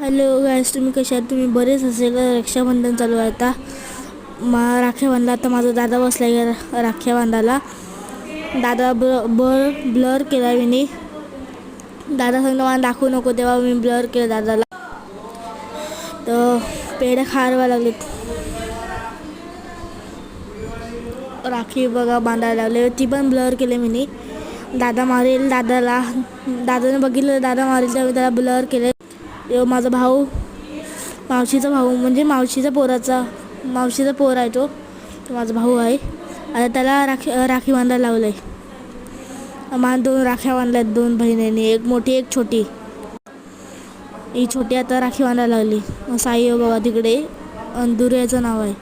Hello गाईस, तुम्ही कशा आहात? तुम्ही बरेच असेल. रक्षाबंधन चालू आहे आता. राख्या बांधला. आता माझा दादा बसला आहे राख्या बांधायला. दादा ब्लर केला मी. दादा सांगतो मला दाखवू नको, तेव्हा मी ब्लर केलं दादाला. तर पेढे खायला लागलेत. राखी बघा बांधायला लागले, ती पण ब्लर केले मी. दादा मारेल दादाने बघितलं दादा मारेल त्यावेळी त्याला ब्लर केले. माझा भाऊ, मावशीचा भाऊ, म्हणजे मावशीचा पोर आहे तो माझा भाऊ आहे. आता त्याला राखी बांधायला लावलं आहे. मला 2 राख्या बांधल्यात, 2 बहिणींनी, एक मोठी एक छोटी. ही छोटी आता राखी बांधायला लागली. साई बाबा तिकडे अंदुऱ्याचं नाव आहे,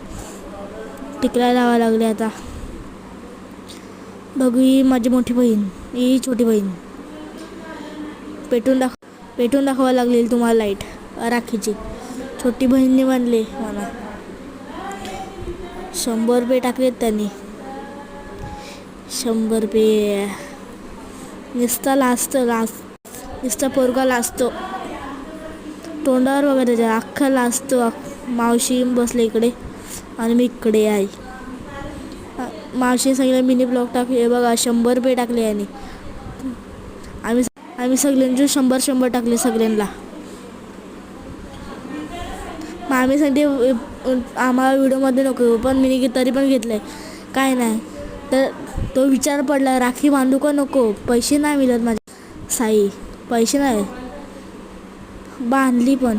टिकला लावायला लागले. आता बघू, ही माझी मोठी बहीण, ही छोटी बहीण. पेटून दाखवायला लागली तुम्हाला लाईट राखीची. छोटी बहिणीने बांधले मला. 100 रुपये टाकलेत त्यांनी. 100 रुपये नुसता पोरगा लाजतो. तोंडावर बघा त्याच्या, अख्खा लाजतो. मावशी बसले इकडे आणि मी इकडे आहे. मावशी सगळे मिनी ब्लॉग टाकले बघा. 100 रुपये टाकले यांनी. आम्ही सगळ्यांचे 100 टाकले सगळ्यांना. आम्ही सांगते आम्हाला व्हिडिओमध्ये नको, पण मी तरी पण घेतलं आहे. काय नाही तर तो विचार पडला, राखी बांधू का नको. पैसे नाही मिळत माझ्या साई, पैसे नाही. बांधली पण.